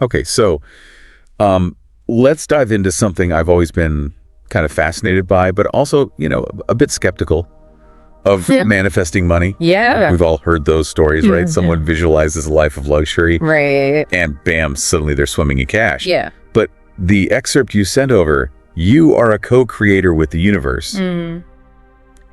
Okay, so let's dive into something I've always been kind of fascinated by, but also, a bit skeptical of manifesting money. Yeah. We've all heard those stories, right? Someone visualizes a life of luxury, Right. and bam, suddenly they're swimming in cash. Yeah. But the excerpt you sent over, you are a co-creator with the universe.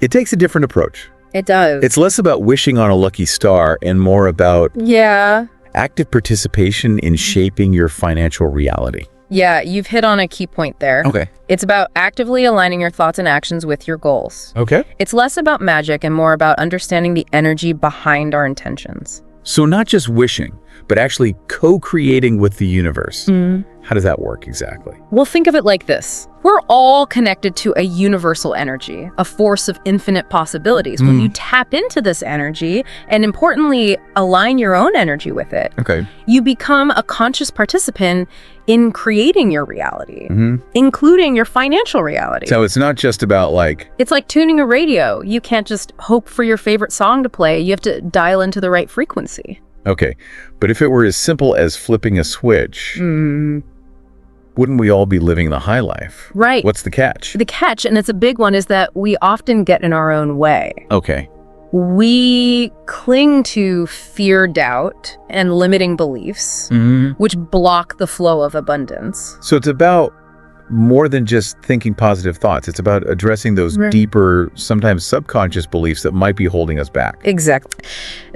It takes a different approach. It does. It's less about wishing on a lucky star and more about Yeah. active participation in shaping your financial reality. Yeah, you've hit on a key point there. Okay. It's about actively aligning your thoughts and actions with your goals. Okay. It's less about magic and more about understanding the energy behind our intentions. So not just wishing, but actually co-creating with the universe. How does that work exactly? Well, think of it like this. We're all connected to a universal energy, a force of infinite possibilities. When you tap into this energy and importantly, align your own energy with it, Okay. you become a conscious participant in creating your reality, including your financial reality. So it's not just about It's like tuning a radio. You can't just hope for your favorite song to play. You have to dial into the right frequency. okay, but if it were as simple as flipping a switch, wouldn't we all be living the high life? Right. What's the catch? The catch, and it's a big one, is that we often get in our own way. Okay. We cling to fear, doubt, and limiting beliefs, which block the flow of abundance. So it's about more than just thinking positive thoughts. It's about addressing those deeper, sometimes subconscious beliefs that might be holding us back. Exactly.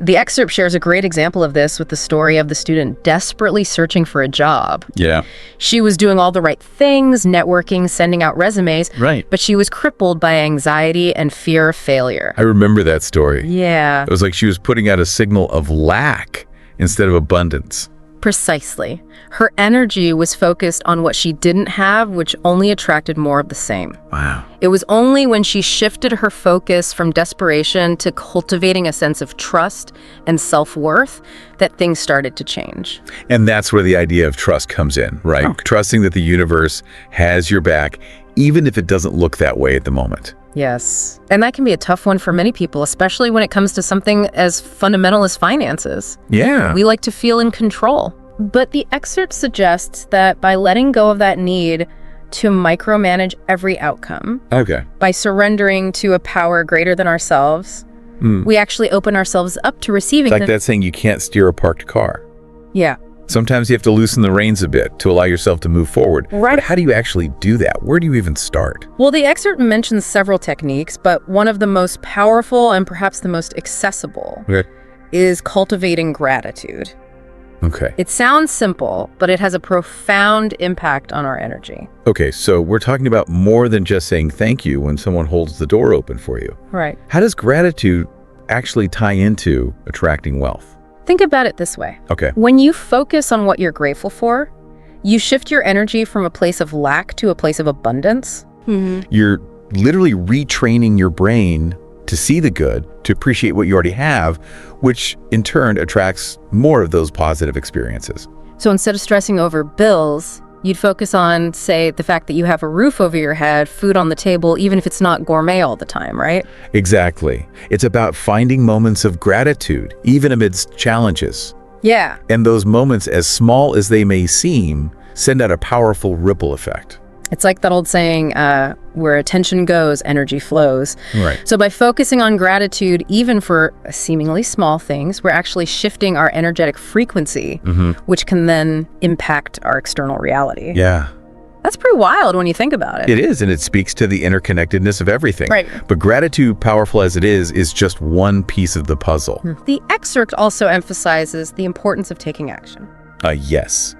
The excerpt shares a great example of this with the story of the student desperately searching for a job. Yeah. She was doing all the right things, networking, sending out resumes, Right. but she was crippled by anxiety and fear of failure. I remember that story. Yeah, It was like she was putting out a signal of lack instead of abundance. precisely. Her energy was focused on what she didn't have, which only attracted more of the same. Wow. It was only when she shifted her focus from desperation to cultivating a sense of trust and self-worth that things started to change. And that's where the idea of trust comes in, right? Trusting that the universe has your back, even if it doesn't look that way at the moment. Yes. And that can be a tough one for many people, especially when it comes to something as fundamental as finances. Yeah. We like to feel in control. But the excerpt suggests that by letting go of that need to micromanage every outcome, Okay. by surrendering to a power greater than ourselves, we actually open ourselves up to receiving It's like that saying you can't steer a parked car. Yeah. Sometimes you have to loosen the reins a bit to allow yourself to move forward. Right. But how do you actually do that? Where do you even start? Well, the excerpt mentions several techniques, but one of the most powerful and perhaps the most accessible Okay. is cultivating gratitude. Okay. It sounds simple, but it has a profound impact on our energy. Okay, so we're talking about more than just saying thank you when someone holds the door open for you. Right. How does gratitude actually tie into attracting wealth? Think about it this way. Okay. When you focus on what you're grateful for, you shift your energy from a place of lack to a place of abundance. You're literally retraining your brain to see the good, to appreciate what you already have, which in turn attracts more of those positive experiences. So instead of stressing over bills, you'd focus on, say, the fact that you have a roof over your head, food on the table, even if it's not gourmet all the time, right? Exactly. It's about finding moments of gratitude, even amidst challenges. Yeah. And those moments, as small as they may seem, send out a powerful ripple effect. It's like that old saying, where attention goes, energy flows. Right. So by focusing on gratitude, even for seemingly small things, we're actually shifting our energetic frequency, which can then impact our external reality. Yeah. That's pretty wild when you think about it. It is, and it speaks to the interconnectedness of everything. Right. But gratitude, powerful as it is just one piece of the puzzle. The excerpt also emphasizes the importance of taking action. Yes.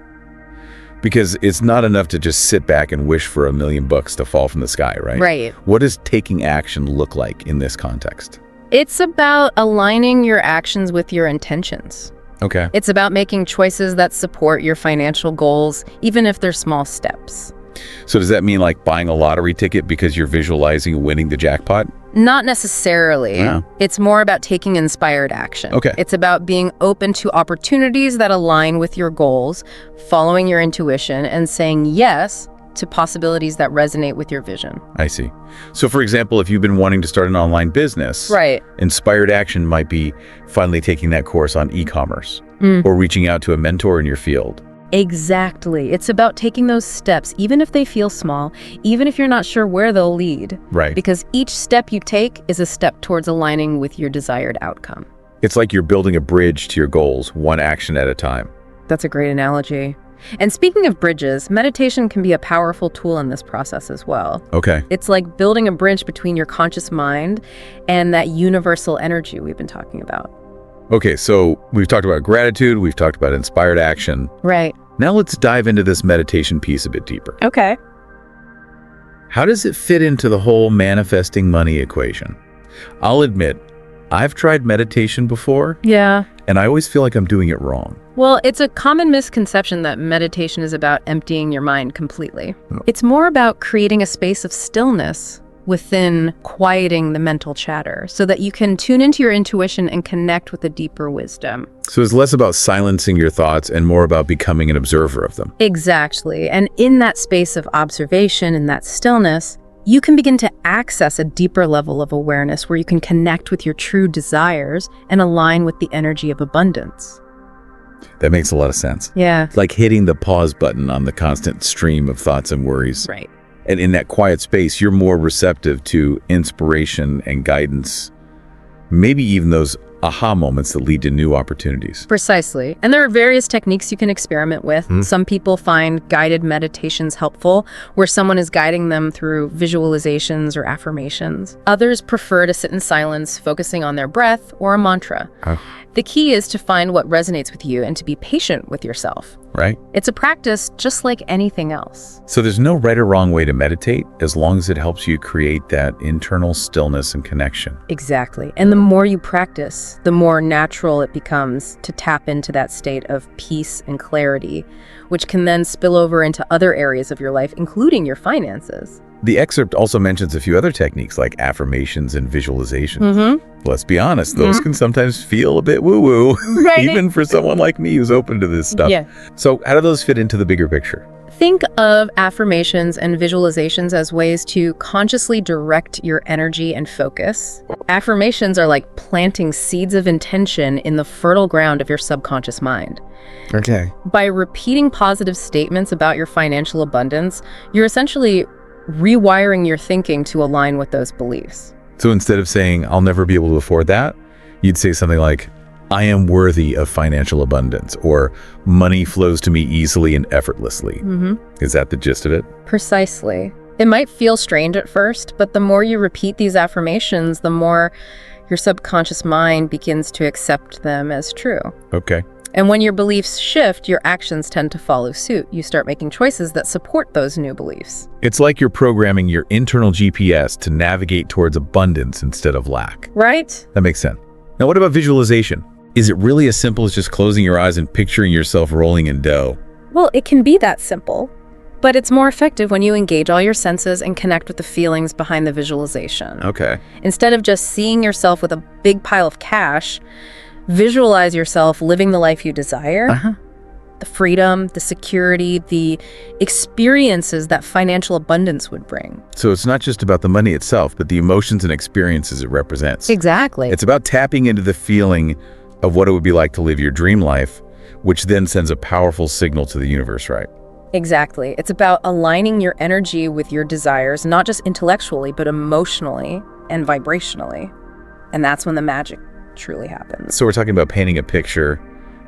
Because it's not enough to just sit back and wish for $1 million to fall from the sky, right? Right. What does taking action look like in this context? It's about aligning your actions with your intentions. Okay. It's about making choices that support your financial goals, even if they're small steps. So does that mean like buying a lottery ticket because you're visualizing winning the jackpot? Not necessarily. Yeah. It's more about taking inspired action. Okay. It's about being open to opportunities that align with your goals, following your intuition, and saying yes to possibilities that resonate with your vision. I see. So for example, if you've been wanting to start an online business, Right. inspired action might be finally taking that course on e-commerce or reaching out to a mentor in your field. Exactly. It's about taking those steps, even if they feel small, even if you're not sure where they'll lead. Right. Because each step you take is a step towards aligning with your desired outcome. It's like you're building a bridge to your goals, one action at a time. That's a great analogy. And speaking of bridges, meditation can be a powerful tool in this process as well. Okay. It's like building a bridge between your conscious mind and that universal energy we've been talking about. Okay, so we've talked about gratitude, we've talked about inspired action. Right. Now let's dive into this meditation piece a bit deeper. Okay. How does it fit into the whole manifesting money equation? I'll admit, I've tried meditation before, Yeah. and I always feel like I'm doing it wrong. Well, it's a common misconception that meditation is about emptying your mind completely. It's more about creating a space of stillness within quieting the mental chatter so that you can tune into your intuition and connect with a deeper wisdom. So it's less about silencing your thoughts and more about becoming an observer of them. Exactly. And in that space of observation and that stillness, you can begin to access a deeper level of awareness where you can connect with your true desires and align with the energy of abundance. That makes a lot of sense. Yeah. It's like hitting the pause button on the constant stream of thoughts and worries. Right. And in that quiet space, you're more receptive to inspiration and guidance, maybe even those aha moments that lead to new opportunities. Precisely. And there are various techniques you can experiment with. Some people find guided meditations helpful, where someone is guiding them through visualizations or affirmations. Others prefer to sit in silence, focusing on their breath or a mantra. The key is to find what resonates with you and to be patient with yourself. Right? It's a practice just like anything else. So there's no right or wrong way to meditate as long as it helps you create that internal stillness and connection. Exactly. And the more you practice, the more natural it becomes to tap into that state of peace and clarity, which can then spill over into other areas of your life, including your finances. The excerpt also mentions a few other techniques like affirmations and visualizations. Mm-hmm. Let's be honest, those can sometimes feel a bit woo-woo, Right. even for someone like me who's open to this stuff. Yeah. So how do those fit into the bigger picture? Think of affirmations and visualizations as ways to consciously direct your energy and focus. Affirmations are like planting seeds of intention in the fertile ground of your subconscious mind. Okay. By repeating positive statements about your financial abundance, you're essentially rewiring your thinking to align with those beliefs. So instead of saying, I'll never be able to afford that, you'd say something like, I am worthy of financial abundance, or money flows to me easily and effortlessly. Is that the gist of it? Precisely. It might feel strange at first, but the more you repeat these affirmations, the more your subconscious mind begins to accept them as true. Okay. And when your beliefs shift, your actions tend to follow suit. You start making choices that support those new beliefs. It's like you're programming your internal GPS to navigate towards abundance instead of lack. Right? That makes sense. Now, what about visualization? Is it really as simple as just closing your eyes and picturing yourself rolling in dough? Well, it can be that simple, but it's more effective when you engage all your senses and connect with the feelings behind the visualization. Okay. Instead of just seeing yourself with a big pile of cash, visualize yourself living the life you desire. The freedom, the security, the experiences that financial abundance would bring. So it's not just about the money itself, but the emotions and experiences it represents. Exactly. It's about tapping into the feeling of what it would be like to live your dream life, which then sends a powerful signal to the universe, right? Exactly. It's about aligning your energy with your desires, not just intellectually, but emotionally and vibrationally. And that's when the magic truly happens. So we're talking about painting a picture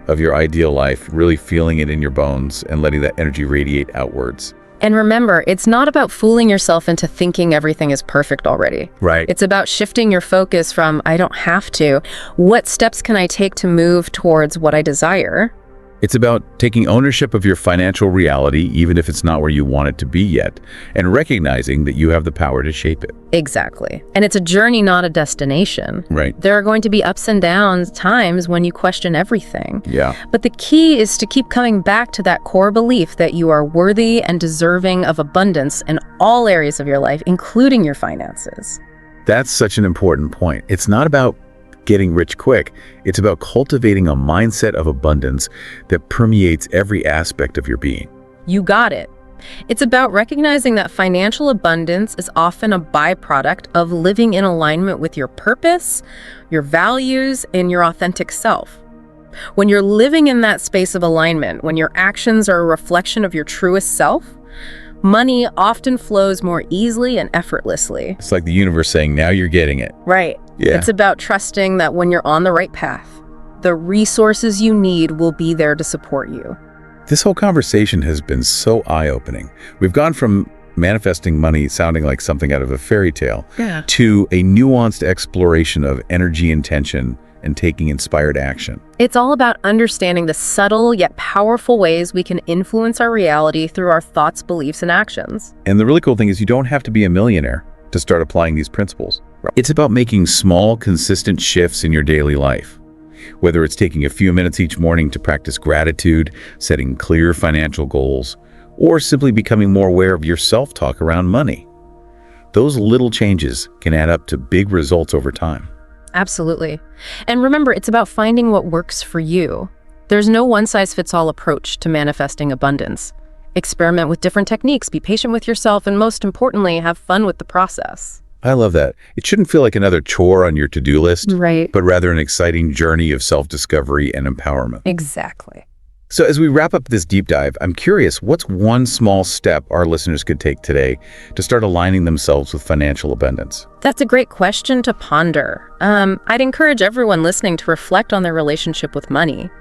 of your ideal life, really feeling it in your bones and letting that energy radiate outwards. And remember, it's not about fooling yourself into thinking everything is perfect already. Right. It's about shifting your focus from, I don't have to, what steps can I take to move towards what I desire? It's about taking ownership of your financial reality, even if it's not where you want it to be yet, and recognizing that you have the power to shape it. Exactly. And it's a journey, not a destination. Right. There are going to be ups and downs, times when you question everything. Yeah. But the key is to keep coming back to that core belief that you are worthy and deserving of abundance in all areas of your life, including your finances. That's such an important point. It's not about getting rich quick. It's about cultivating a mindset of abundance that permeates every aspect of your being. You got it. It's about recognizing that financial abundance is often a byproduct of living in alignment with your purpose, your values, and your authentic self. When you're living in that space of alignment, when your actions are a reflection of your truest self, money often flows more easily and effortlessly. It's like the universe saying, now you're getting it. Right. Yeah. It's about trusting that when you're on the right path, the resources you need will be there to support you. This whole conversation has been so eye-opening. We've gone from manifesting money sounding like something out of a fairy tale to a nuanced exploration of energy intention and taking inspired action. It's all about understanding the subtle yet powerful ways we can influence our reality through our thoughts, beliefs, and actions. And the really cool thing is you don't have to be a millionaire to start applying these principles. It's about making small, consistent shifts in your daily life. Whether it's taking a few minutes each morning to practice gratitude, setting clear financial goals, or simply becoming more aware of your self-talk around money. Those little changes can add up to big results over time. Absolutely. And remember, it's about finding what works for you. There's no one-size-fits-all approach to manifesting abundance. Experiment with different techniques, be patient with yourself, and most importantly, have fun with the process. I love that. It shouldn't feel like another chore on your to-do list, Right. but rather an exciting journey of self-discovery and empowerment. Exactly. So as we wrap up this deep dive, I'm curious, what's one small step our listeners could take today to start aligning themselves with financial abundance? That's a great question to ponder. I'd encourage everyone listening to reflect on their relationship with money.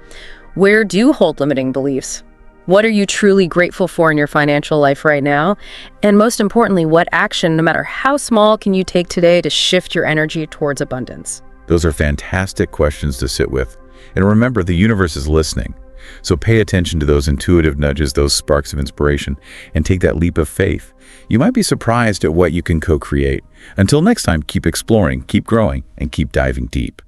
Where do you hold limiting beliefs? What are you truly grateful for in your financial life right now? And most importantly, what action, no matter how small, can you take today to shift your energy towards abundance? Those are fantastic questions to sit with. And remember, the universe is listening. So pay attention to those intuitive nudges, those sparks of inspiration, and take that leap of faith. You might be surprised at what you can co-create. Until next time, keep exploring, keep growing, and keep diving deep.